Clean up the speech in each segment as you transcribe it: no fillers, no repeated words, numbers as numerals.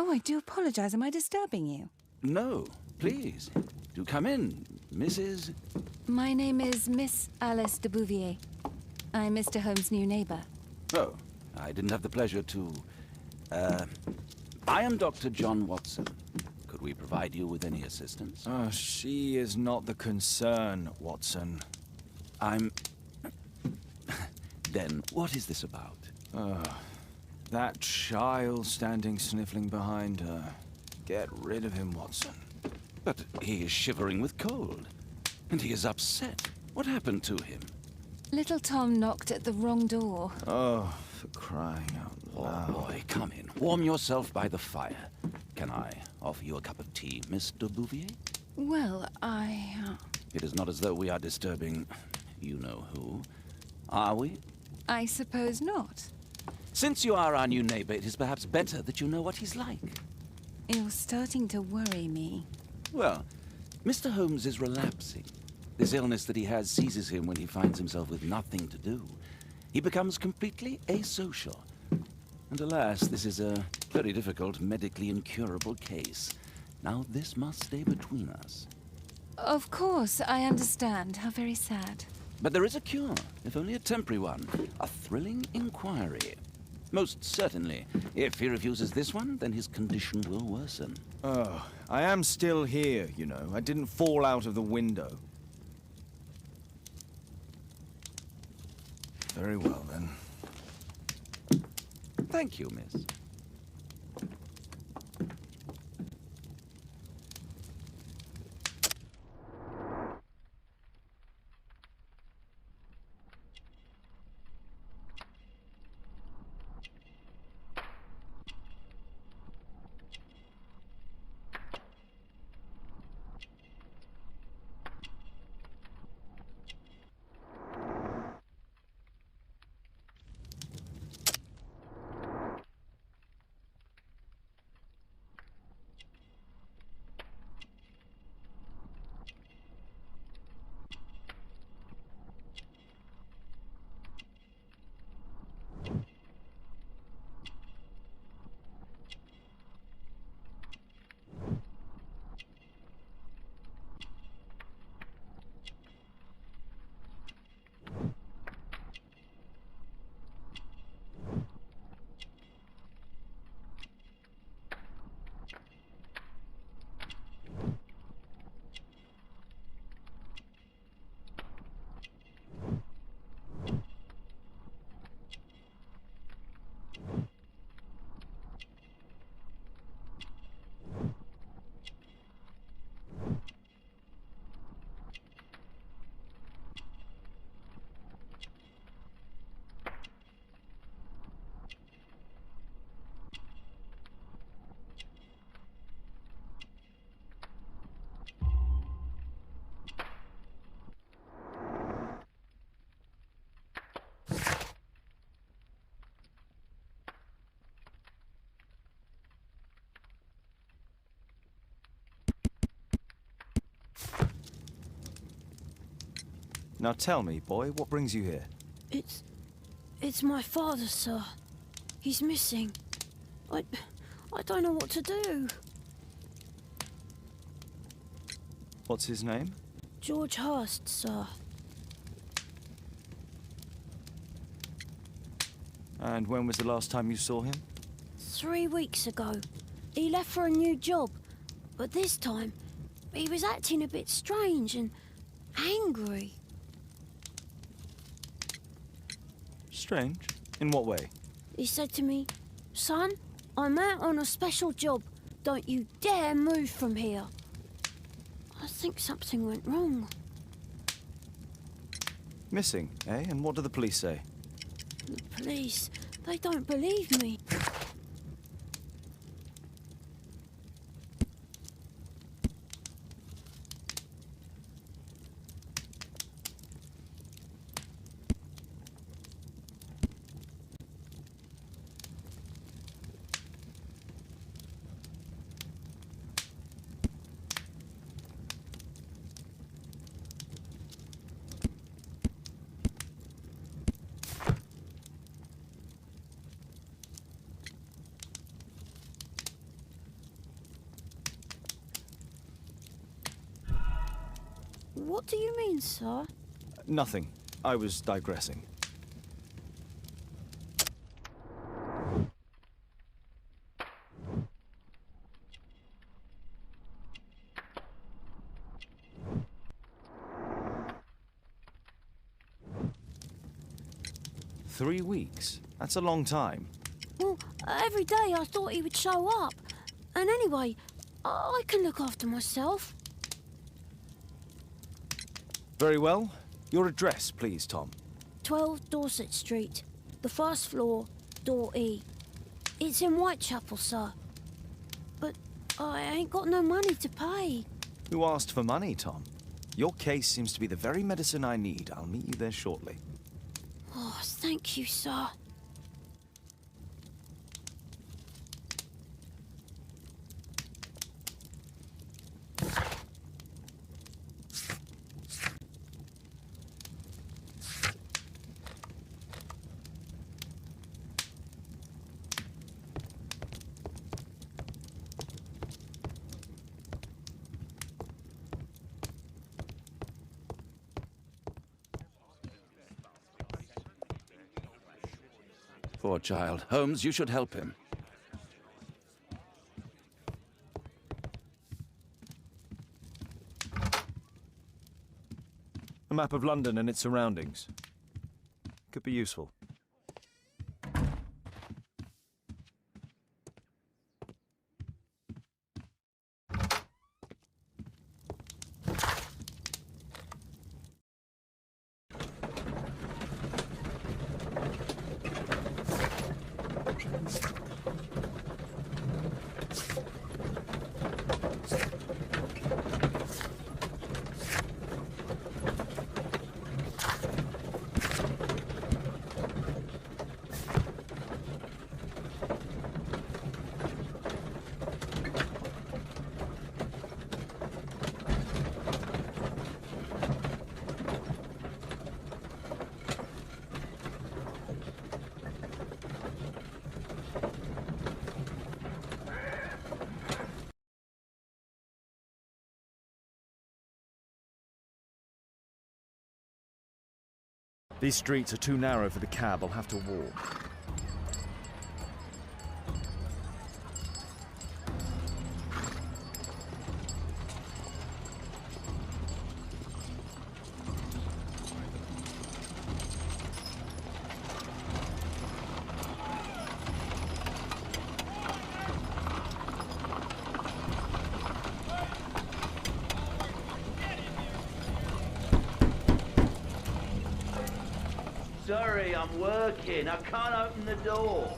Oh, I do apologize. Am I disturbing you? No, please. Do come in, Mrs. My name is Miss Alice de Bouvier. I'm Mr. Holmes' new neighbor. Oh, I didn't have the pleasure to... I am Dr. John Watson. Could we provide you with any assistance? Oh, she is not the concern, Watson. I'm... Then, what is this about? That child standing sniffling behind her. Get rid of him, Watson. But he is shivering with cold. And he is upset. What happened to him? Little Tom knocked at the wrong door. Oh, for crying out loud. Oh, boy, come in. Warm yourself by the fire. Can I offer you a cup of tea, Miss de Bouvier? Well, It is not as though we are disturbing you-know-who, are we? I suppose not. Since you are our new neighbor, it is perhaps better that you know what he's like. You're starting to worry me. Well, Mr. Holmes is relapsing. This illness that he has seizes him when he finds himself with nothing to do. He becomes completely asocial. And alas, this is a very difficult, medically incurable case. Now this must stay between us. Of course, I understand. How very sad. But there is a cure, if only a temporary one. A thrilling inquiry. Most certainly. If he refuses this one, then his condition will worsen. Oh, I am still here, you know. I didn't fall out of the window. Very well, then. Thank you, miss. Now tell me, boy, what brings you here? It's my father, sir. He's missing. I don't know what to do. What's his name? George Hurst, sir. And when was the last time you saw him? 3 weeks ago. He left for a new job. But this time, he was acting a bit strange and angry. Strange? In what way? He said to me, "Son, I'm out on a special job. Don't you dare move from here." I think something went wrong. Missing, eh? And what do the police say? The police, they don't believe me. What do you mean, sir? Nothing. I was digressing. Three weeks? That's a long time. Well, every day I thought he would show up. And anyway, I can look after myself. Very well. Your address, please, Tom. 12 Dorset Street, the first floor, door E. It's in Whitechapel, sir. But I ain't got no money to pay. Who asked for money, Tom? Your case seems to be the very medicine I need. I'll meet you there shortly. Oh, thank you, sir. Poor child. Holmes, you should help him. A map of London and its surroundings. Could be useful. These streets are too narrow for the cab. I'll have to walk. Sorry, I'm working. I can't open the door.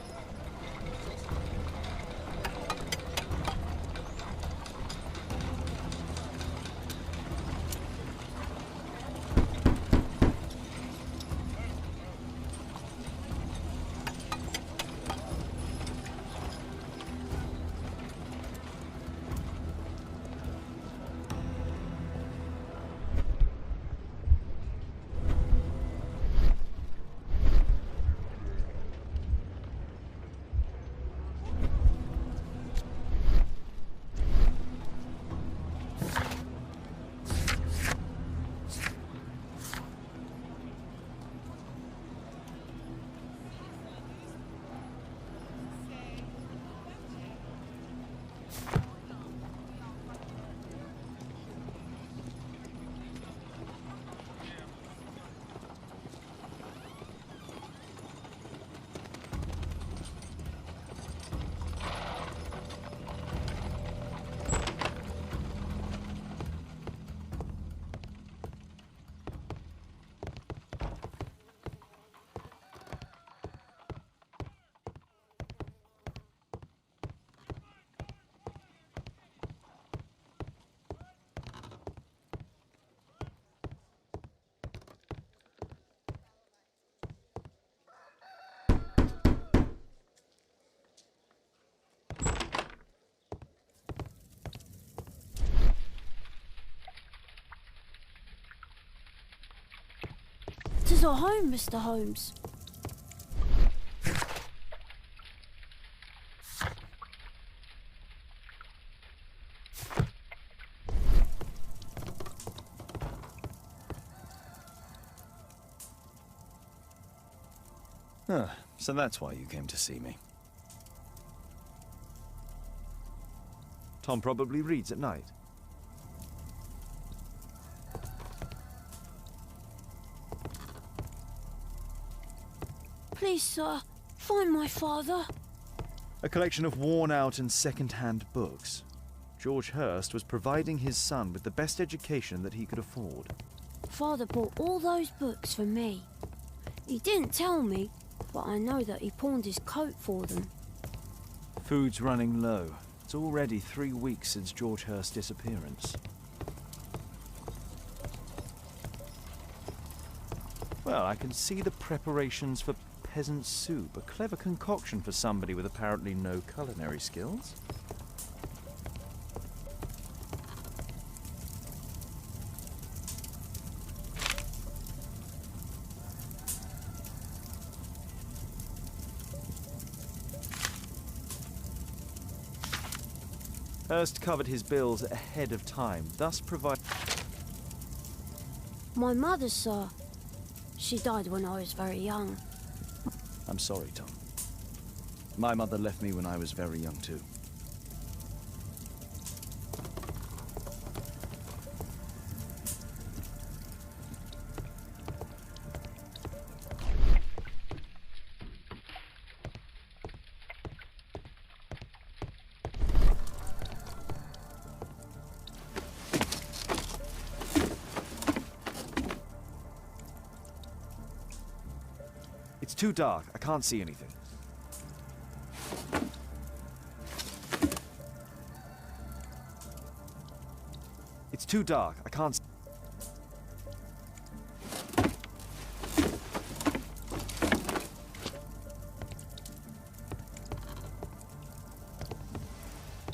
Tis our home, Mr. Holmes. So that's why you came to see me. Tom probably reads at night. Please, sir, find my father. A collection of worn-out and second-hand books. George Hurst was providing his son with the best education that he could afford. Father bought all those books for me. He didn't tell me, but I know that he pawned his coat for them. Food's running low. It's already 3 weeks since George Hurst's disappearance. Well, I can see the preparations for peasant soup, a clever concoction for somebody with apparently no culinary skills. Hurst covered his bills ahead of time, thus providing... My mother, sir. She died when I was very young. I'm sorry, Tom. My mother left me when I was very young, too. It's too dark. I can't see anything. It's too dark. I can't...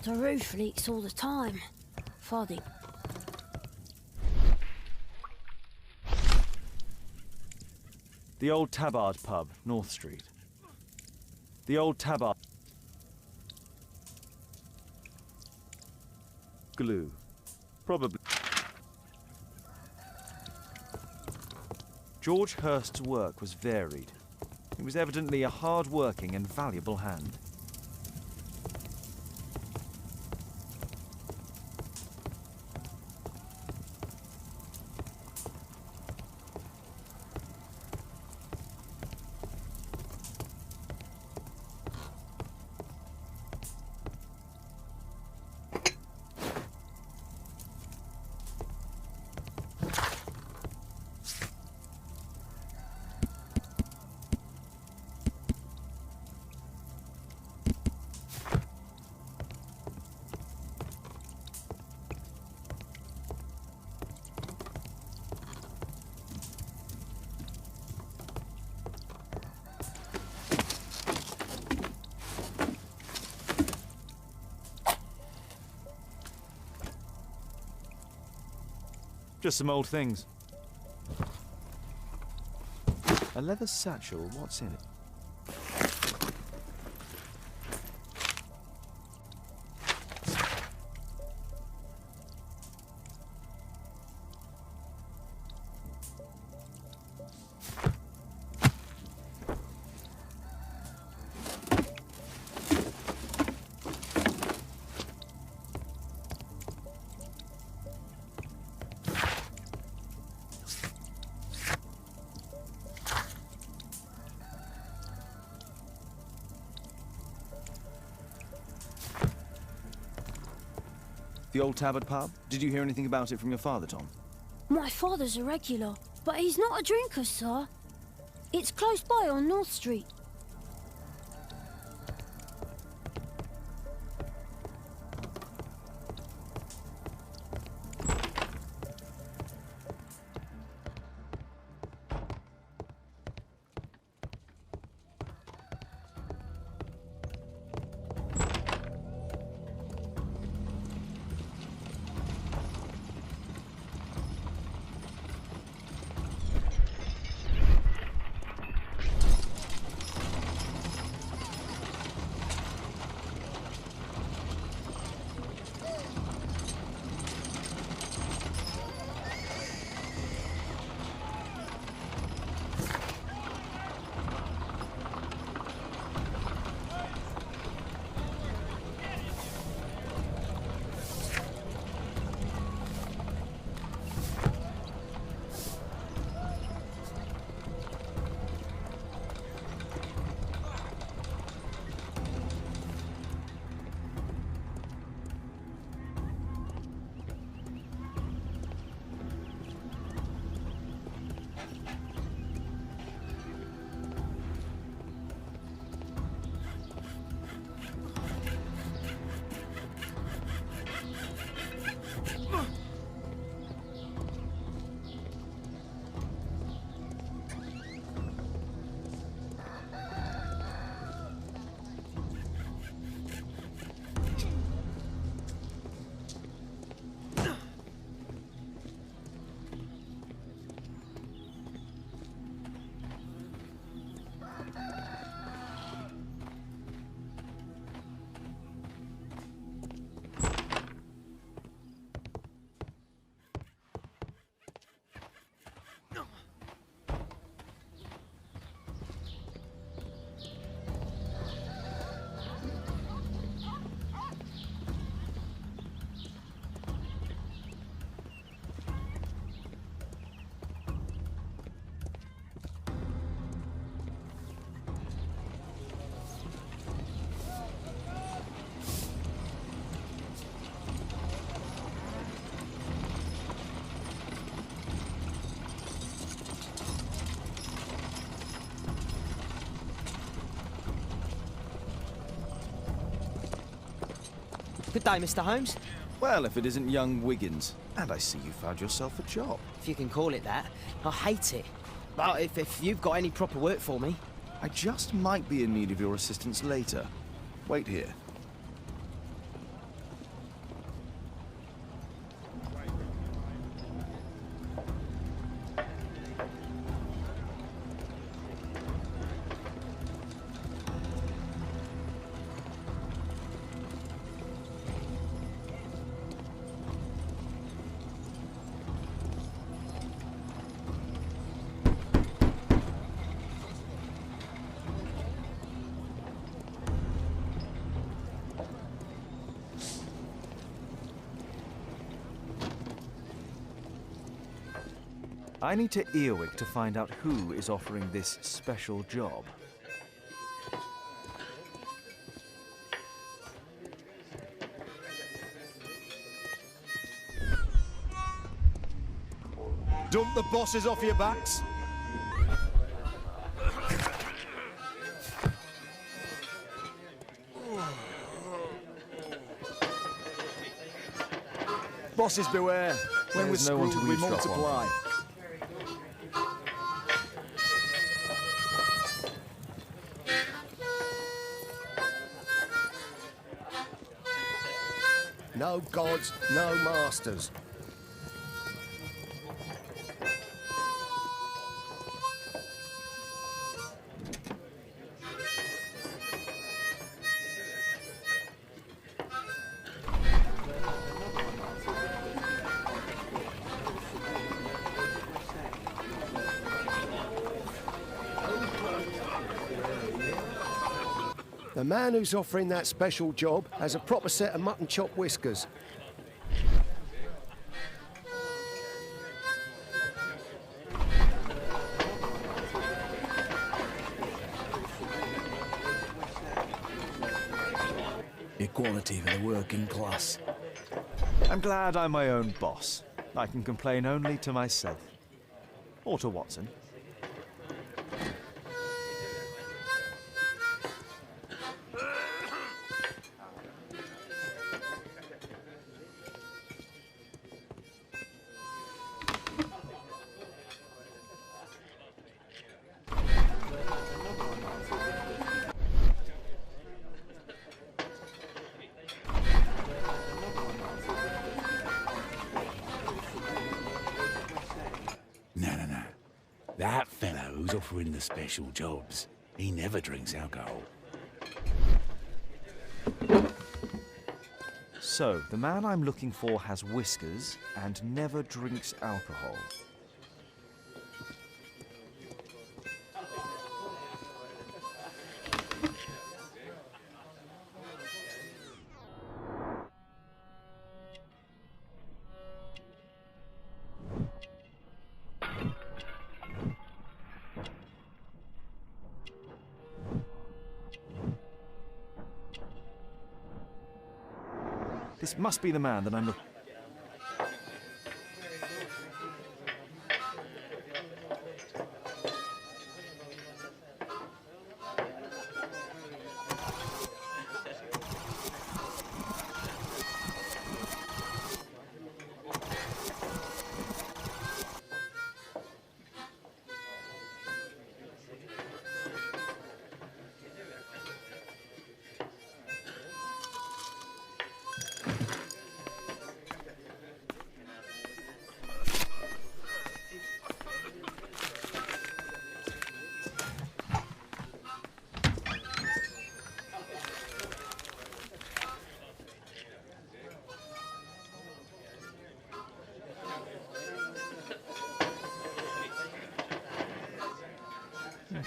The roof leaks all the time. Father. The old Tabard pub, North Street. The old Tabard... Glue. Probably. George Hurst's work was varied. He was evidently a hard-working and valuable hand. Just some old things. A leather satchel, what's in it? The old Tabard pub? Did you hear anything about it from your father, Tom? My father's a regular, but he's not a drinker, sir. It's close by on North Street. Good day, Mr. Holmes. Well, if it isn't young Wiggins. And I see you found yourself a job. If you can call it that. I hate it. But if you've got any proper work for me... I just might be in need of your assistance later. Wait here. I need to earwig to find out who is offering this special job. Dump the bosses off your backs. Bosses beware. When we're There's no one to screwed, we eavesdrop on. multiply. No gods, no masters. The man who's offering that special job has a proper set of mutton chop whiskers. Equality for the working class. I'm glad I'm my own boss. I can complain only to myself. Or to Watson. No. That fellow who's offering the special jobs, he never drinks alcohol. So, the man I'm looking for has whiskers and never drinks alcohol. This must be the man that I'm looking.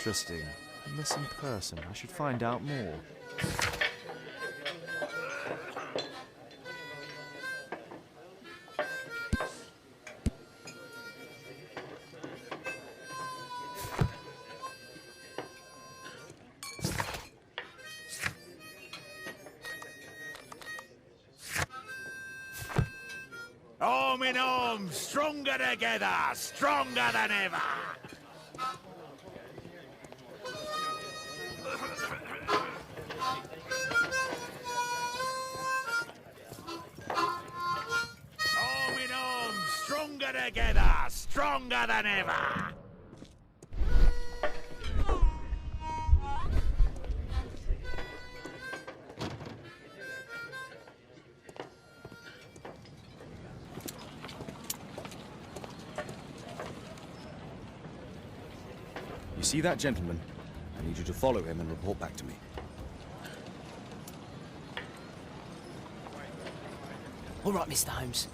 Interesting. A missing person. I should find out more. Arm in arm, stronger together, stronger than ever. Stronger together, stronger than ever. You see that gentleman? I need you to follow him and report back to me. All right, Mr. Holmes.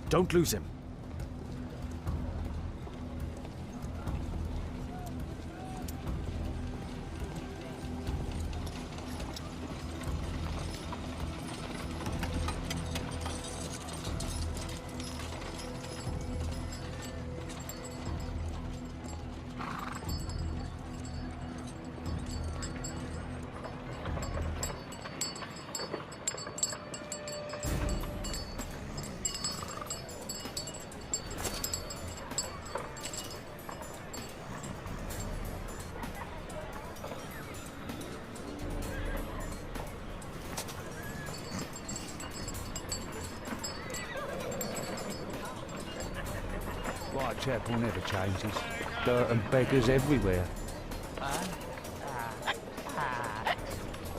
Don't lose him. Whitechapel never changes. Dirt and beggars everywhere.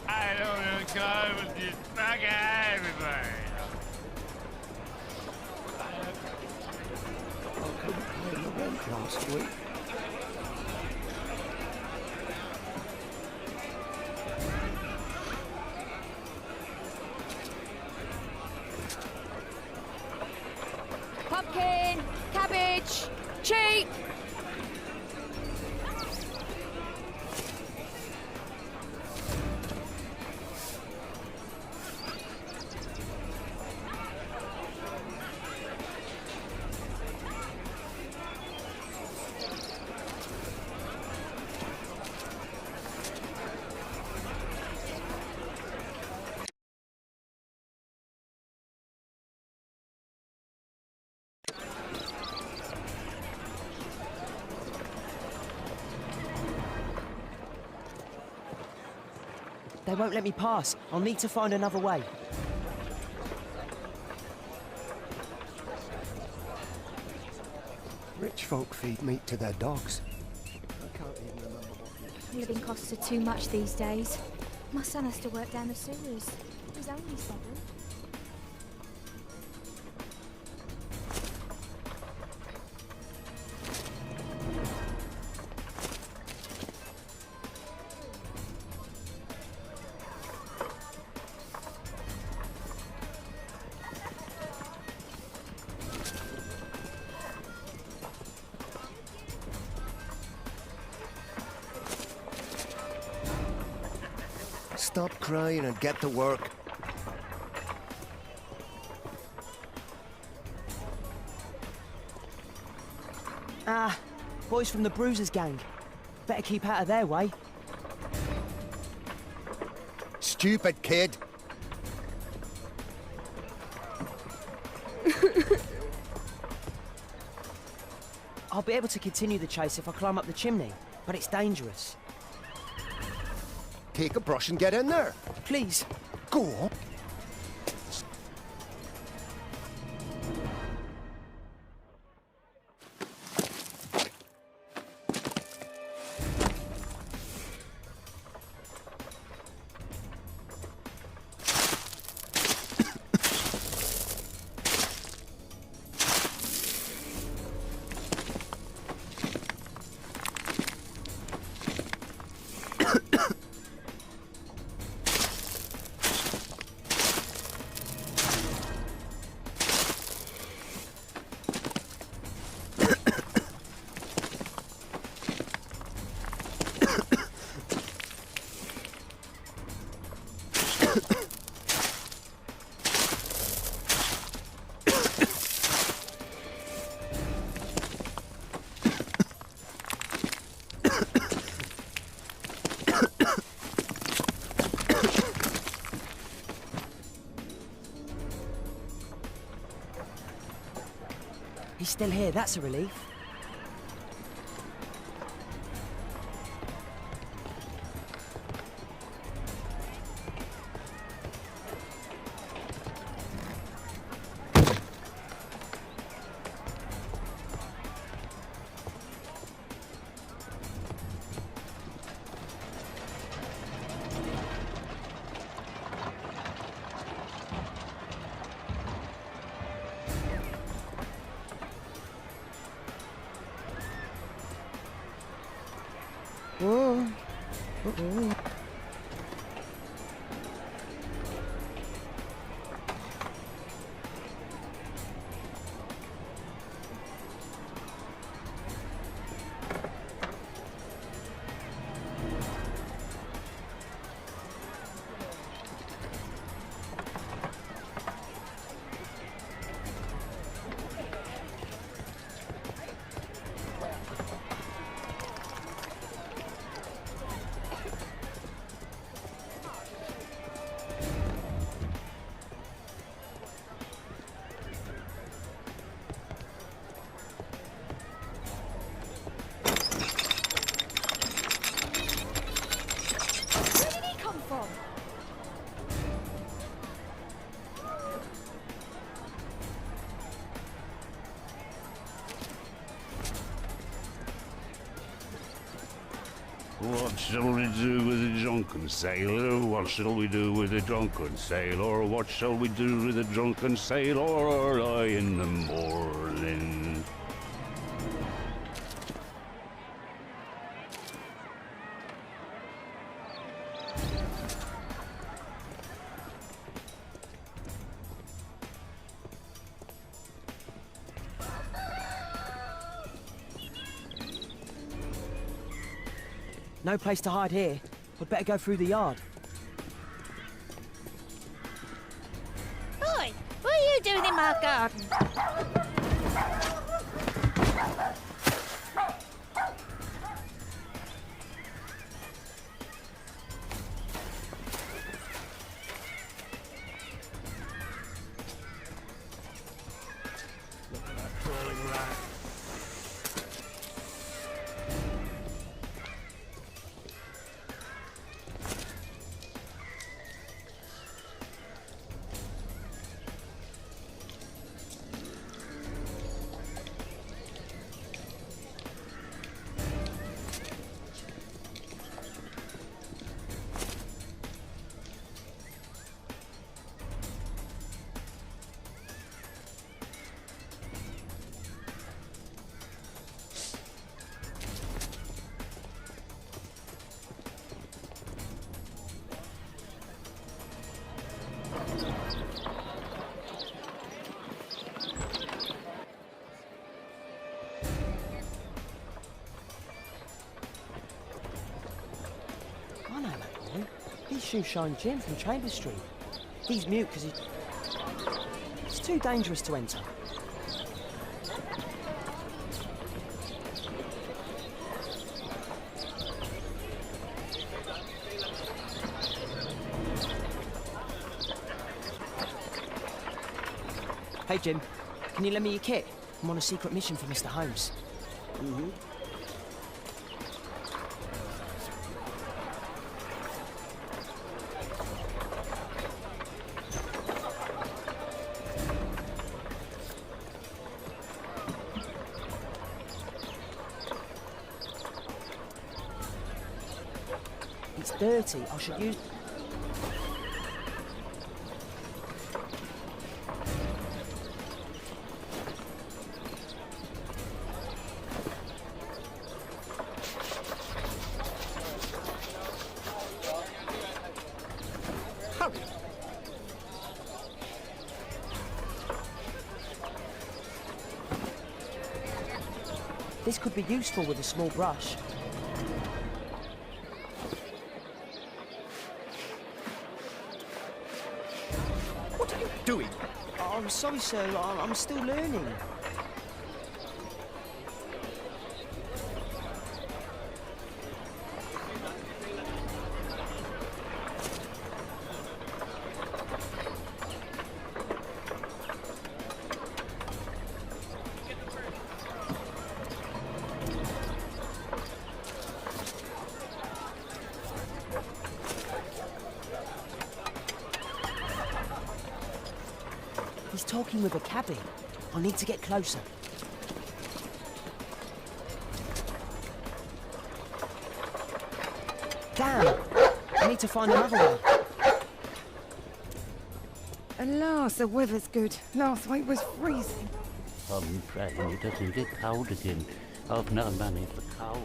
I don't want to go with this bugger everybody. Last week. Pumpkin, cabbage, cheek. They won't let me pass. I'll need to find another way. Rich folk feed meat to their dogs. I can't even remember what. Living costs are too much these days. My son has to work down the sewers. He's only 7. Stop crying and get to work. Ah, boys from the Bruisers gang. Better keep out of their way. Stupid kid. I'll be able to continue the chase if I climb up the chimney, but it's dangerous. Take a brush and get in there. Please. Go on. He's still here, that's a relief. Whoa. What shall we do with a drunken sailor? What shall we do with a drunken sailor? What shall we do with a drunken sailor early in the morning? No place to hide here. We'd better go through the yard. Oi! What are you doing in my garden? Look at that crawling rat. I know that boy. He's Shoeshine Jim from Chambers Street. He's mute because it's too dangerous to enter. Hey Jim, can you lend me your kit? I'm on a secret mission for Mr. Holmes. Mm-hmm. It's dirty. I should use... Hurry. This could be useful with a small brush. What are you doing? Oh, I'm sorry, sir. I'm still learning. He's talking with a cabbie. I need to get closer. Damn! I need to find another one. At last, the weather's good. Last week was freezing. I'm praying it doesn't get cold again. I've no money for coal.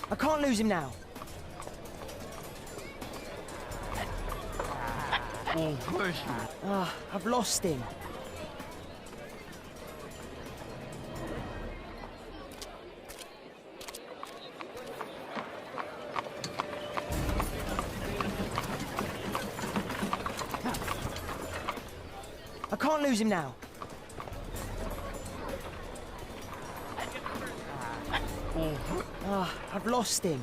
I can't lose him now. Ah, I've lost him. I can't lose him now. Ah, I've lost him.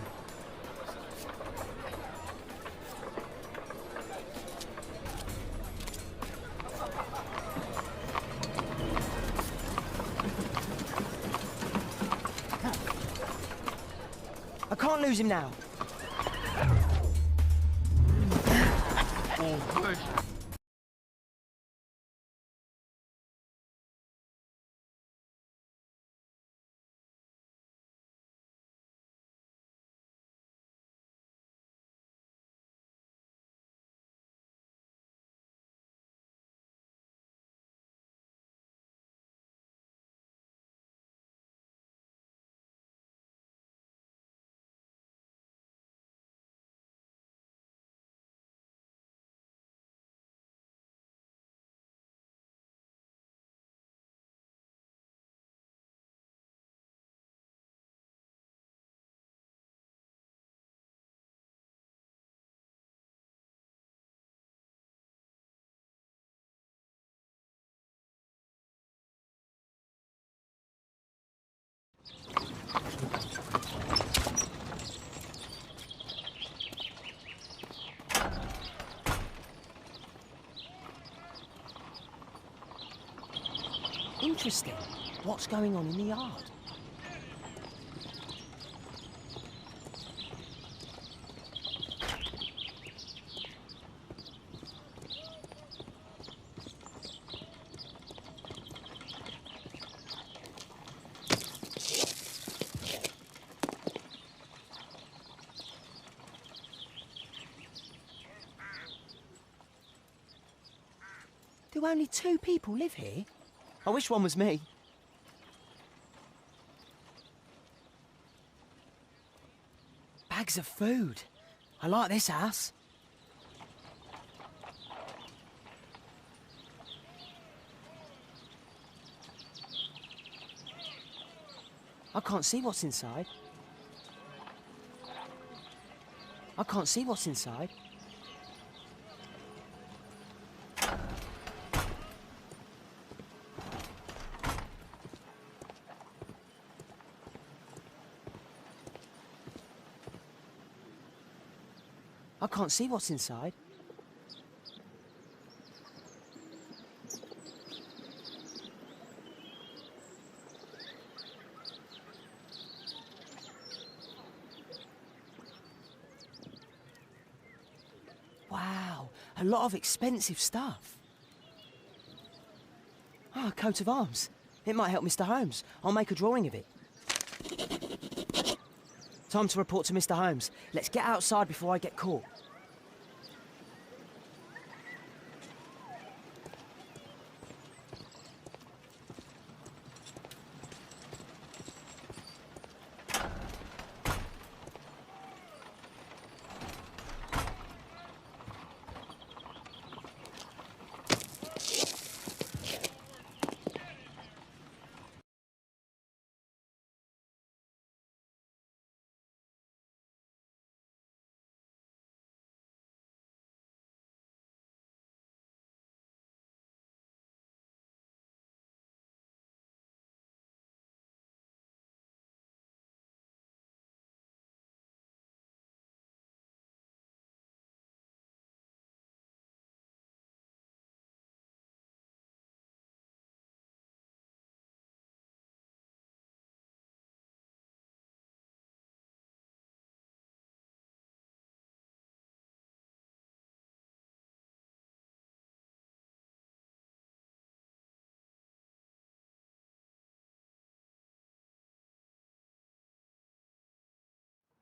I can't lose him now. Interesting. What's going on in the yard? Do only 2 people live here? I wish one was me. Bags of food. I like this house. I can't see what's inside. I can't see what's inside. I can't see what's inside. Wow, a lot of expensive stuff. Ah, a coat of arms. It might help Mr. Holmes. I'll make a drawing of it. Time to report to Mr. Holmes. Let's get outside before I get caught.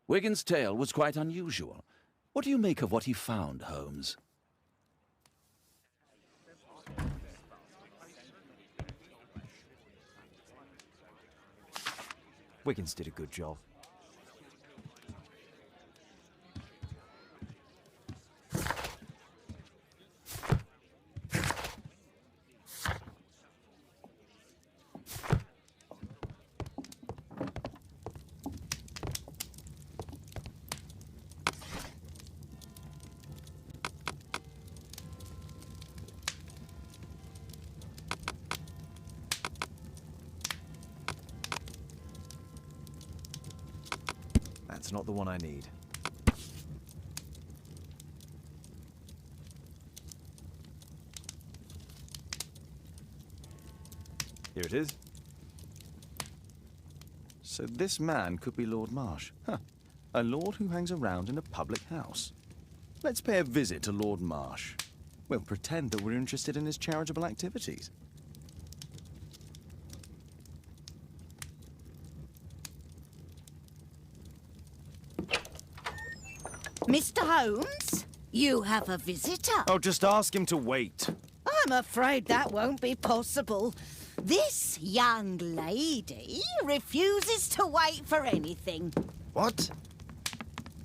Wigan's tale was quite unusual. What do you make of what he found, Holmes? Wiggins did a good job. That's not the one I need. Here it is. So this man could be Lord Marsh. Huh. A lord who hangs around in a public house. Let's pay a visit to Lord Marsh. We'll pretend that we're interested in his charitable activities. Mr. Holmes, you have a visitor. Oh, just ask him to wait. I'm afraid that won't be possible. This young lady refuses to wait for anything. What?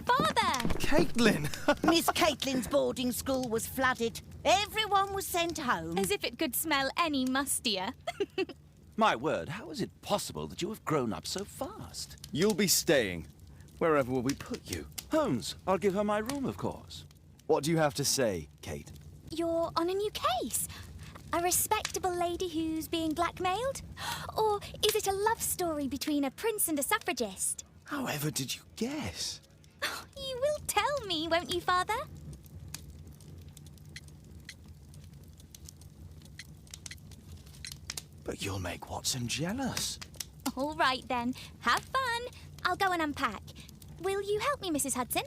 Father! Caitlin! Miss Caitlin's boarding school was flooded. Everyone was sent home. As if it could smell any mustier. My word, how is it possible that you have grown up so fast? You'll be staying. Wherever will we put you? Holmes, I'll give her my room, of course. What do you have to say, Kate? You're on a new case. A respectable lady who's being blackmailed? Or is it a love story between a prince and a suffragist? However did you guess? You will tell me, won't you, Father? But you'll make Watson jealous. All right, then. Have fun. I'll go and unpack. Will you help me, Mrs. Hudson?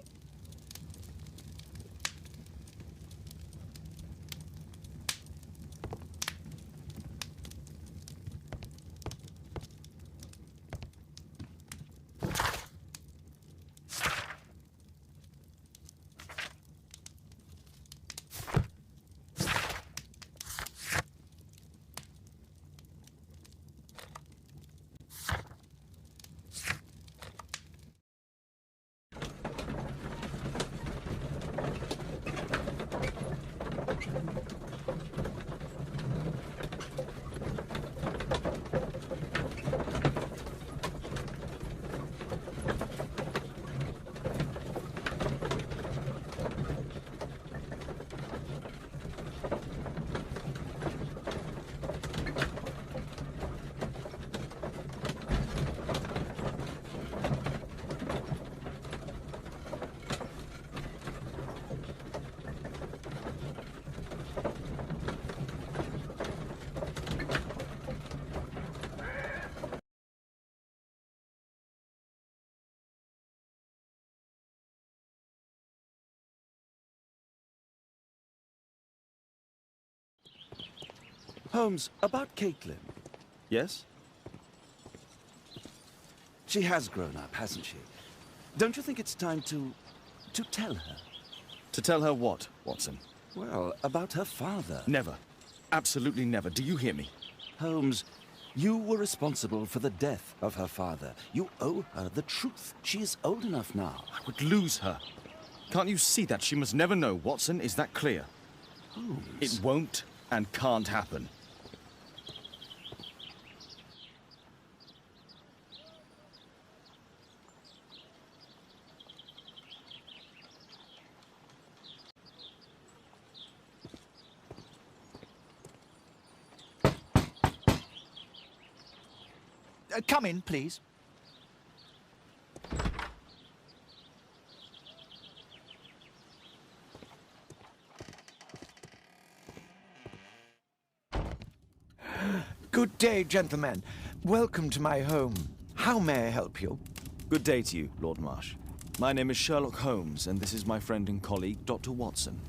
Holmes, about Caitlin. Yes? She has grown up, hasn't she? Don't you think it's time to tell her? To tell her what, Watson? Well, about her father. Never. Absolutely never. Do you hear me? Holmes, you were responsible for the death of her father. You owe her the truth. She is old enough now. I would lose her. Can't you see that? She must never know, Watson. Is that clear? Holmes. It won't and can't happen. Come in, please. Good day, gentlemen. Welcome to my home. How may I help you? Good day to you, Lord Marsh. My name is Sherlock Holmes, and this is my friend and colleague, Dr. Watson.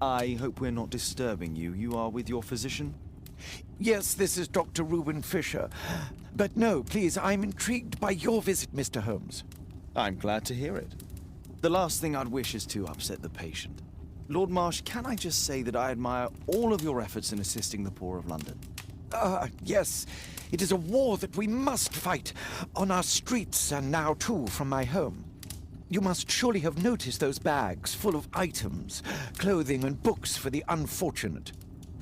I hope we're not disturbing you. You are with your physician? Yes, this is Dr. Reuben Fisher. But no, please, I'm intrigued by your visit, Mr. Holmes. I'm glad to hear it. The last thing I'd wish is to upset the patient. Lord Marsh, can I just say that I admire all of your efforts in assisting the poor of London? Yes. It is a war that we must fight, on our streets and now, too, from my home. You must surely have noticed those bags full of items, clothing and books for the unfortunate.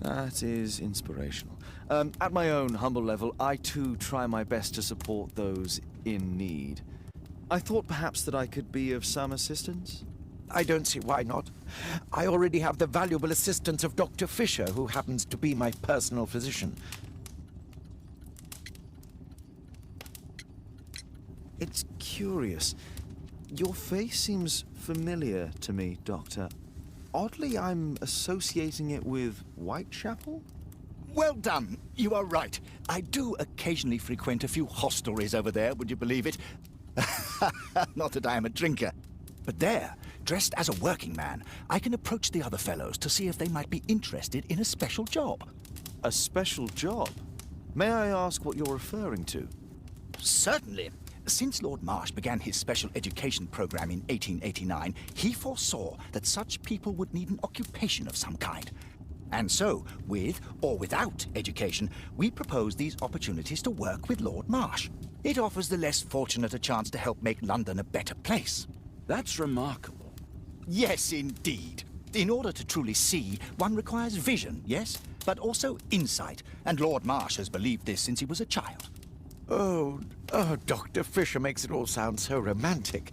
That is inspirational. At my own humble level, I too try my best to support those in need. I thought perhaps that I could be of some assistance? I don't see why not. I already have the valuable assistance of Dr. Fisher, who happens to be my personal physician. It's curious. Your face seems familiar to me, Doctor. Oddly, I'm associating it with Whitechapel? Well done. You are right. I do occasionally frequent a few hostelries over there, would you believe it? Not that I am a drinker. But there, dressed as a working man, I can approach the other fellows to see if they might be interested in a special job. A special job? May I ask what you're referring to? Certainly. Since Lord Marsh began his special education program in 1889, he foresaw that such people would need an occupation of some kind. And so, with or without education, we propose these opportunities to work with Lord Marsh. It offers the less fortunate a chance to help make London a better place. That's remarkable. Yes, indeed. In order to truly see, one requires vision, yes, but also insight, and Lord Marsh has believed this since he was a child. Oh, Dr. Fisher makes it all sound so romantic.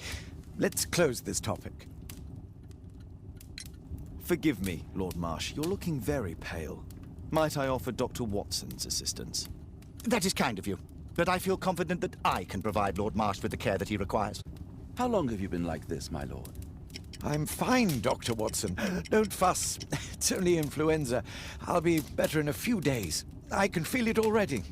Let's close this topic. Forgive me, Lord Marsh. You're looking very pale. Might I offer Dr. Watson's assistance? That is kind of you, but I feel confident that I can provide Lord Marsh with the care that he requires. How long have you been like this, my lord? I'm fine, Dr. Watson. Don't fuss. It's only influenza. I'll be better in a few days. I can feel it already.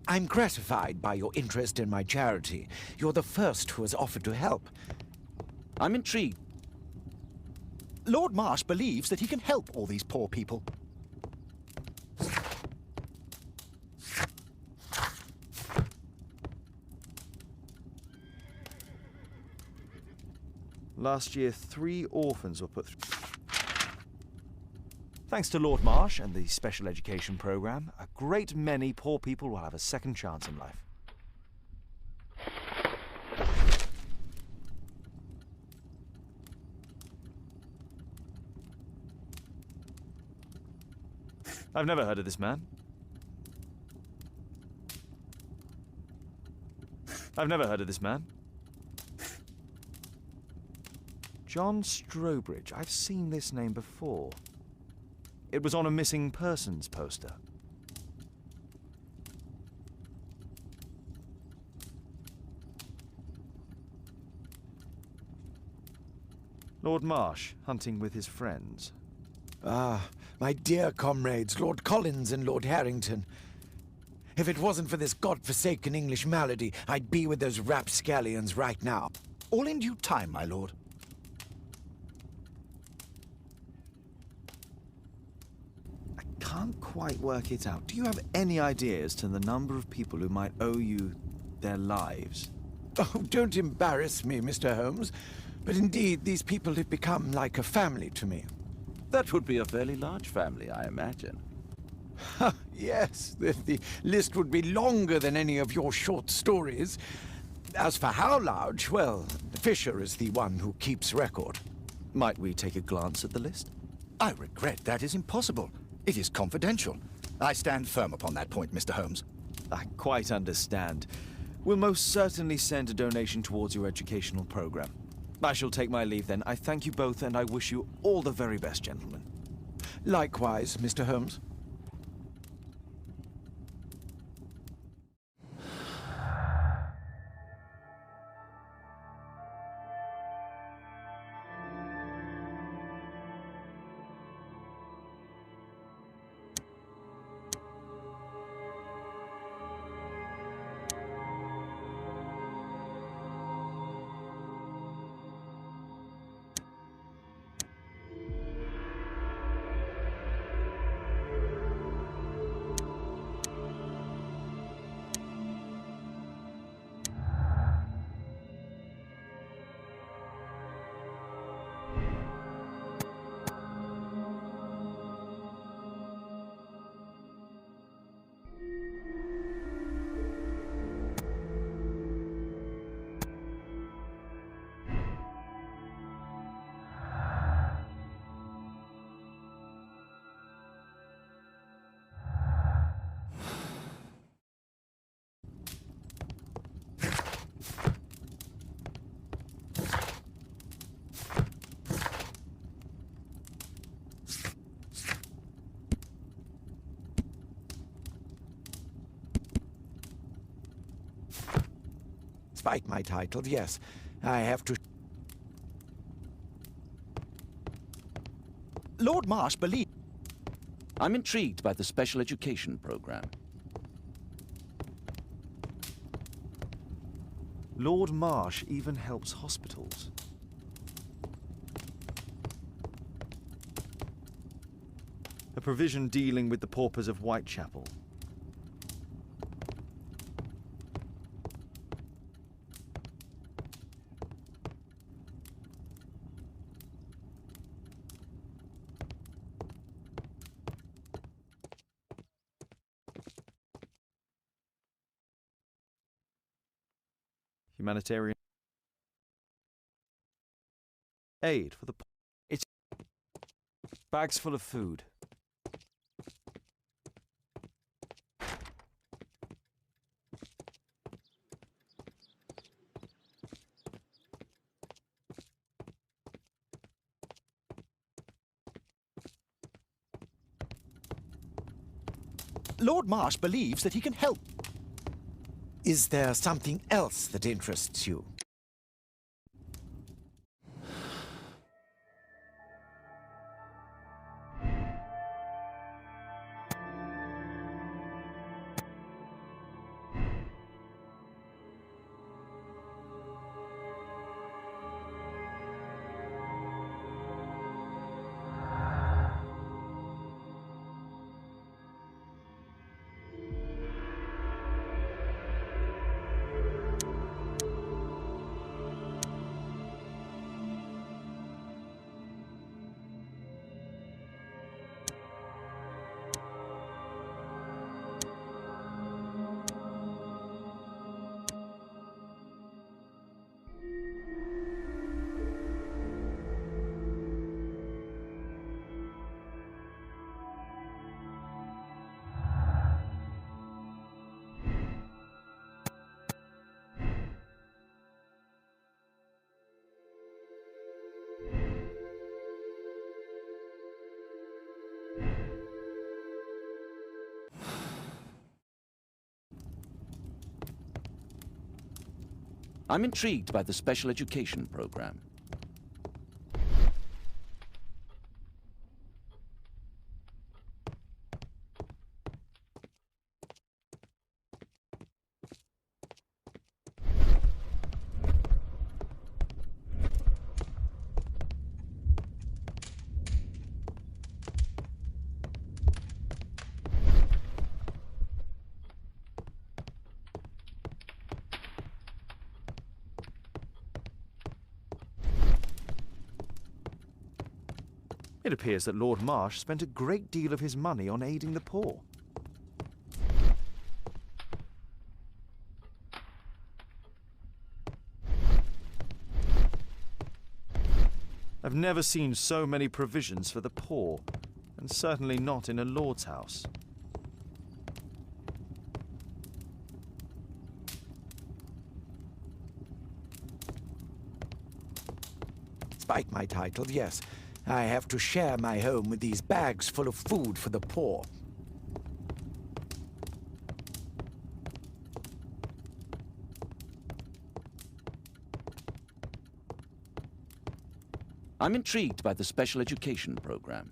I'm gratified by your interest in my charity. You're the first who has offered to help. I'm intrigued. Lord Marsh believes that he can help all these poor people. Last year, 3 orphans were put through. Thanks to Lord Marsh and the special education program, a great many poor people will have a second chance in life. I've never heard of this man. I've never heard of this man. John Strobridge. I've seen this name before. It was on a missing persons poster. Lord Marsh, hunting with his friends. Ah, my dear comrades, Lord Collins and Lord Harrington. If it wasn't for this godforsaken English malady, I'd be with those rapscallions right now. All in due time, my lord. I can't quite work it out. Do you have any idea as to the number of people who might owe you their lives? Oh, don't embarrass me, Mr. Holmes. But indeed, these people have become like a family to me. That would be a fairly large family, I imagine. Yes, the list would be longer than any of your short stories. As for how large, well, Fisher is the one who keeps record. Might we take a glance at the list? I regret that is impossible. It is confidential. I stand firm upon that point, Mr. Holmes. I quite understand. We'll most certainly send a donation towards your educational program. I shall take my leave then. I thank you both, and I wish you all the very best, gentlemen. Likewise, Mr. Holmes. Despite my title, yes, I have to... Lord Marsh believes... I'm intrigued by the special education program. Lord Marsh even helps hospitals. A provision dealing with the paupers of Whitechapel. Humanitarian aid for the poor. It's bags full of food. Lord Marsh believes that he can help. Is there something else that interests you? I'm intrigued by the special education program. It appears that Lord Marsh spent a great deal of his money on aiding the poor. I've never seen so many provisions for the poor, and certainly not in a lord's house. Despite my title, yes, I have to share my home with these bags full of food for the poor. I'm intrigued by the special education program.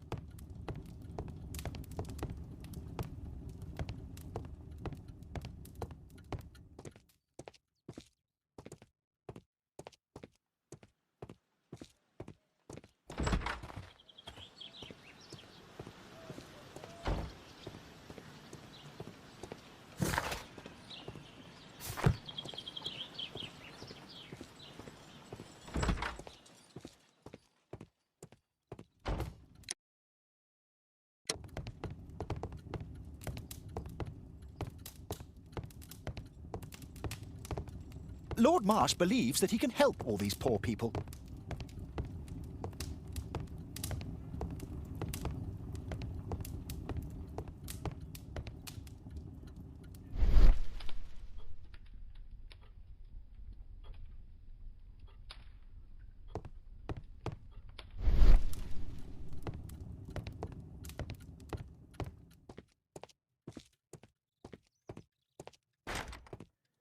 Lord Marsh believes that he can help all these poor people.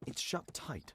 It's shut tight.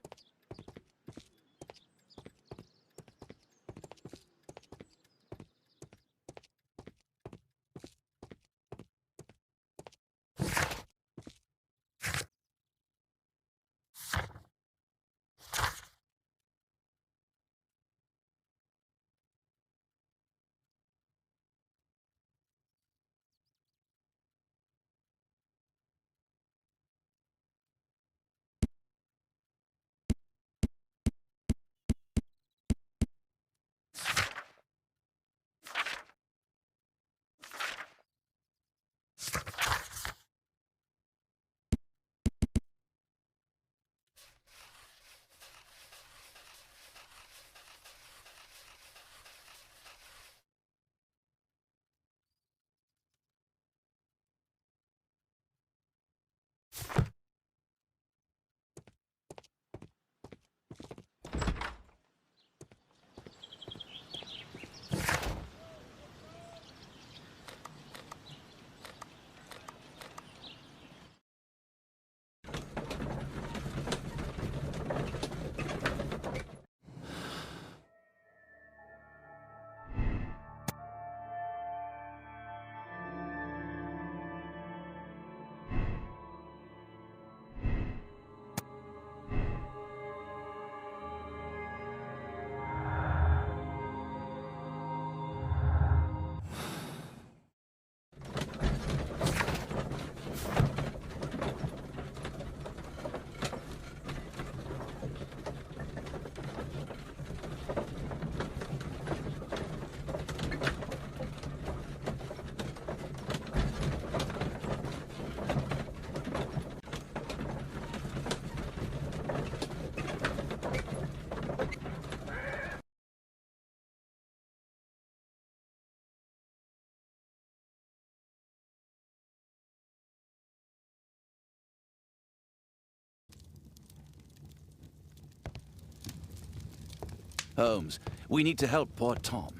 Holmes, we need to help poor Tom.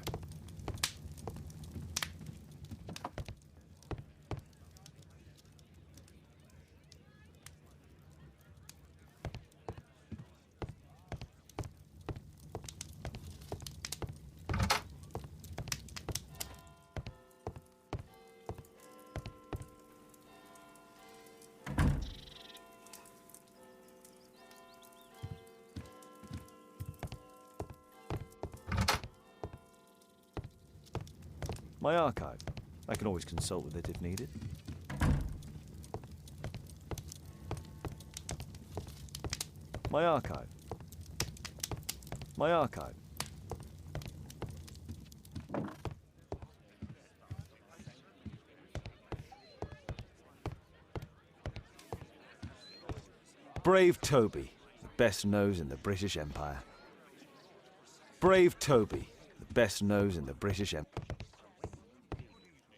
My archive. I can always consult with it if needed. My archive. My archive. Brave Toby, the best nose in the British Empire. Brave Toby, the best nose in the British Empire.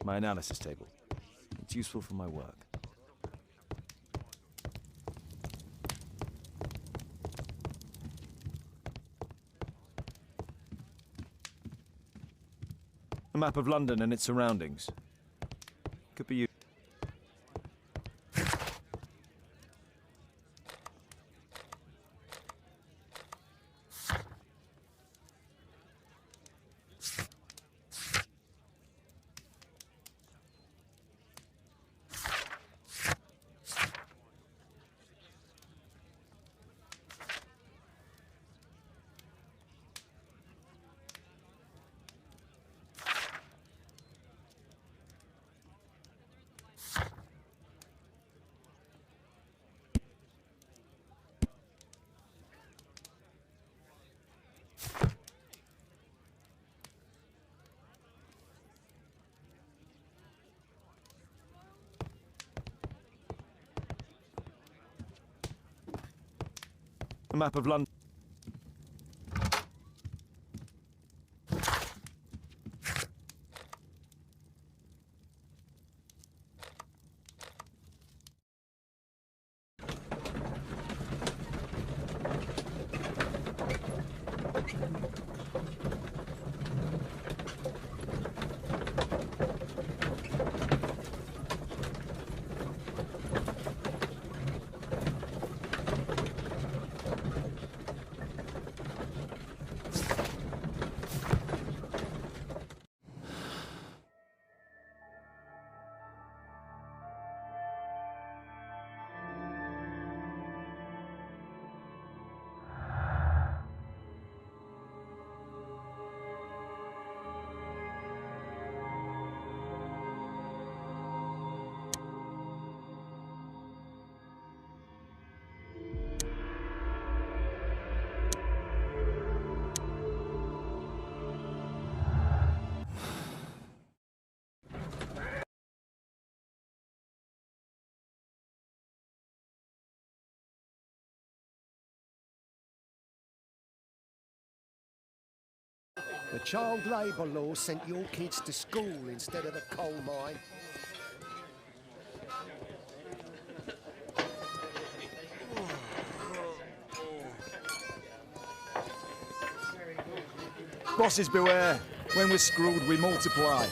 My analysis table. It's useful for my work. A map of London and its surroundings. Could be used. A map of London. The child labour law sent your kids to school instead of the coal mine. Bosses beware. When we're screwed, we multiply.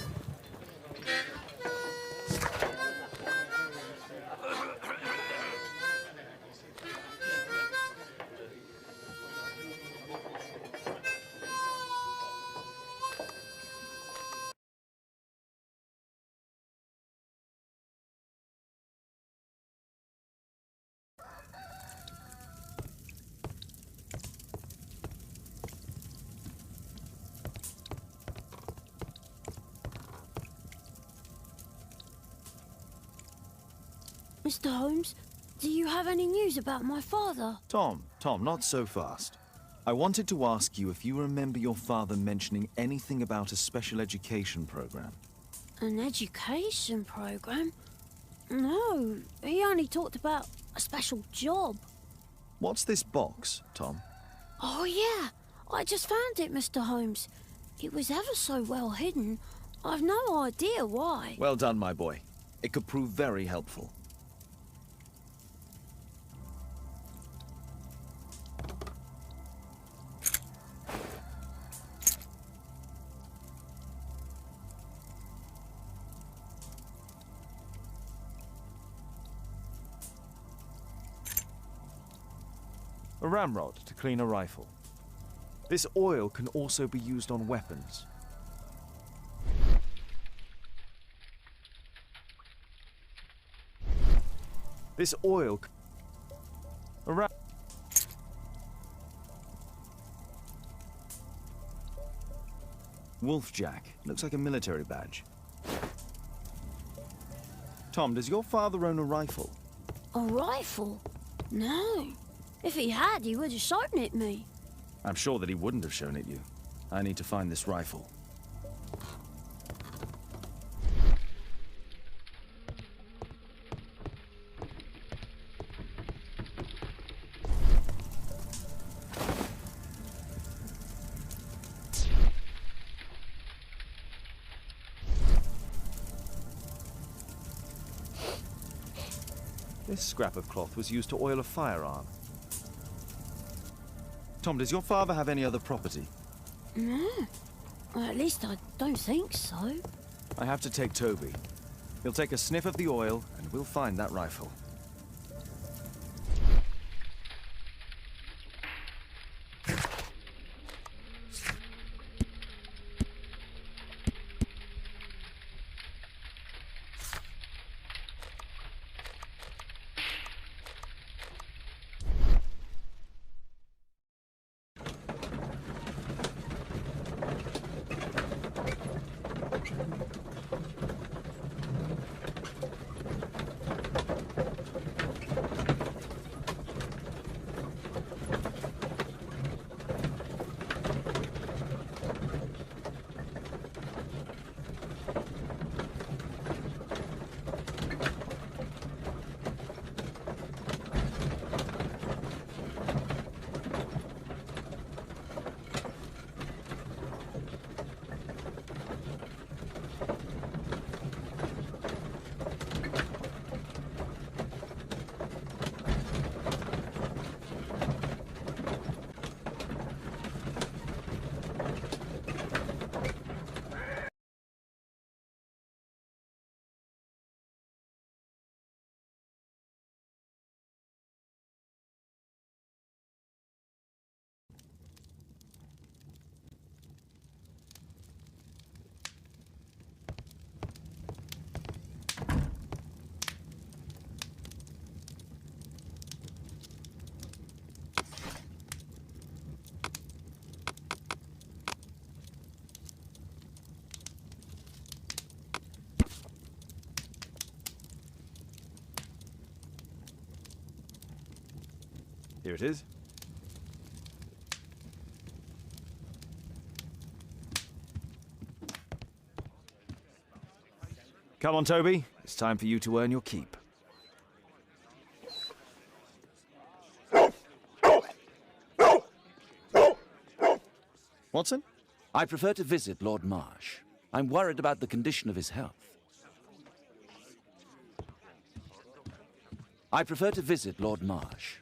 Mr. Holmes, do you have any news about my father? Tom, not so fast. I wanted to ask you if you remember your father mentioning anything about a special education program. An education program? No, he only talked about a special job. What's this box, Tom? Oh yeah, I just found it, Mr. Holmes. It was ever so well hidden. I've no idea why. Well done, my boy. It could prove very helpful. A ramrod to clean a rifle. This oil can also be used on weapons. This oil... Wolfjack. Looks like a military badge. Tom, does your father own a rifle? A rifle? No. If he had, he would have shown it me. I'm sure that he wouldn't have shown it you. I need to find this rifle. This scrap of cloth was used to oil a firearm. Tom, does your father have any other property? No. Well, at least I don't think so. I have to take Toby. He'll take a sniff of the oil, and we'll find that rifle. Here it is. Come on, Toby. It's time for you to earn your keep. Watson? I prefer to visit Lord Marsh. I'm worried about the condition of his health. I prefer to visit Lord Marsh.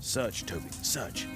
Search, Toby, search.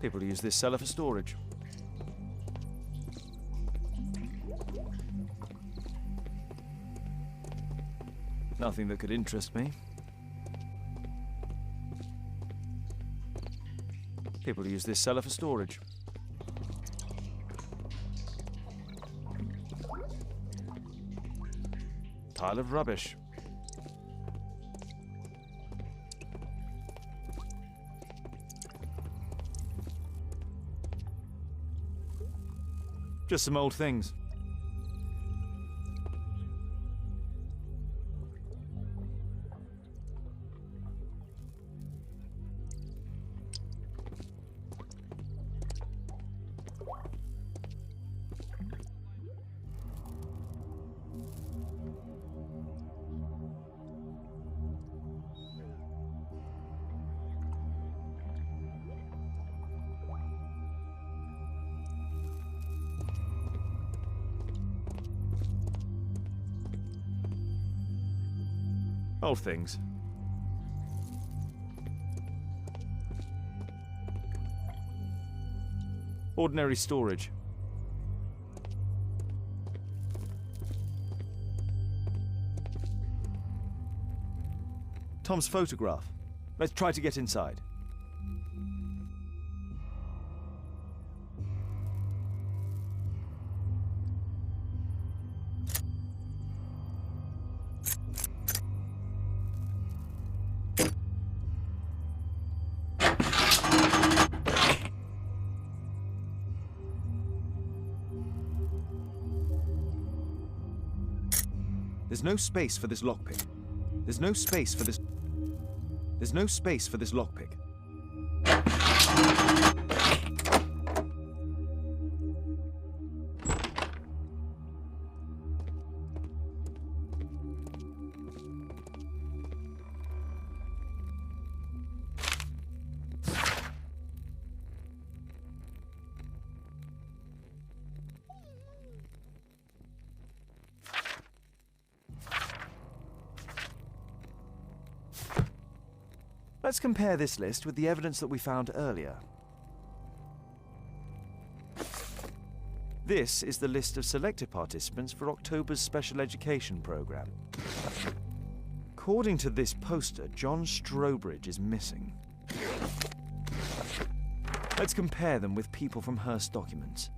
People use this cellar for storage. Nothing that could interest me. People use this cellar for storage. Pile of rubbish. Just some old things. Old things. Ordinary storage. Tom's photograph. Let's try to get inside. There's no space for this lockpick. There's no space for this... There's no space for this lockpick. Let's compare this list with the evidence that we found earlier. This is the list of selected participants for October's special education program. According to this poster, John Strobridge is missing. Let's compare them with people from Hearst documents.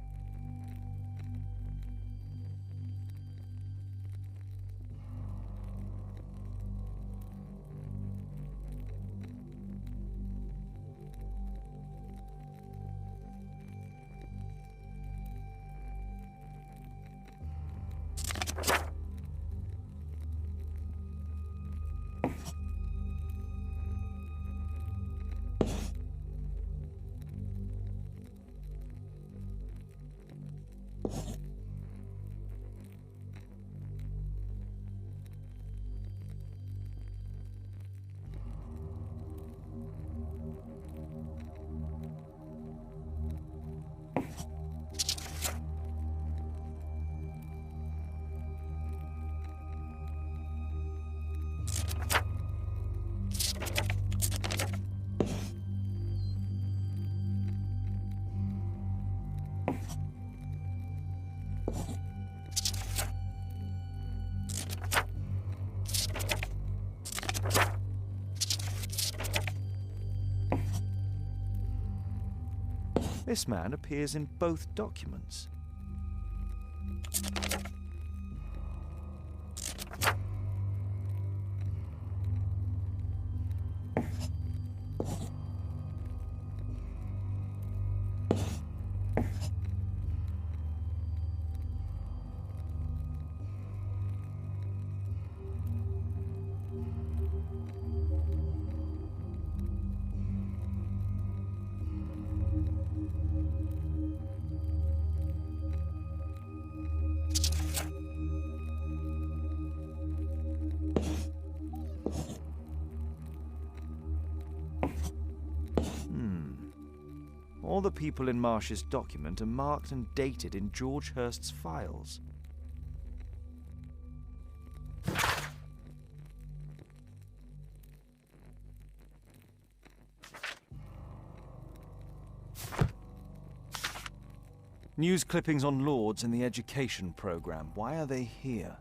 This man appears in both documents. All the people in Marsh's document are marked and dated in George Hearst's files. News clippings on Lords in the education program. Why are they here?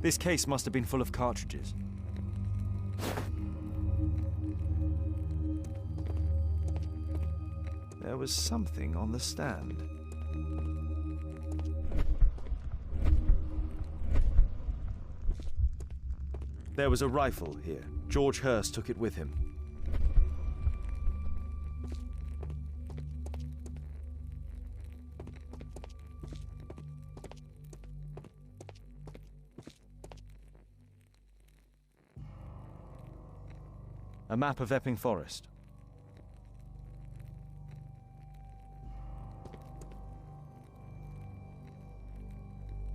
This case must have been full of cartridges. There was something on the stand. There was a rifle here. George Hearst took it with him. map of Epping Forest.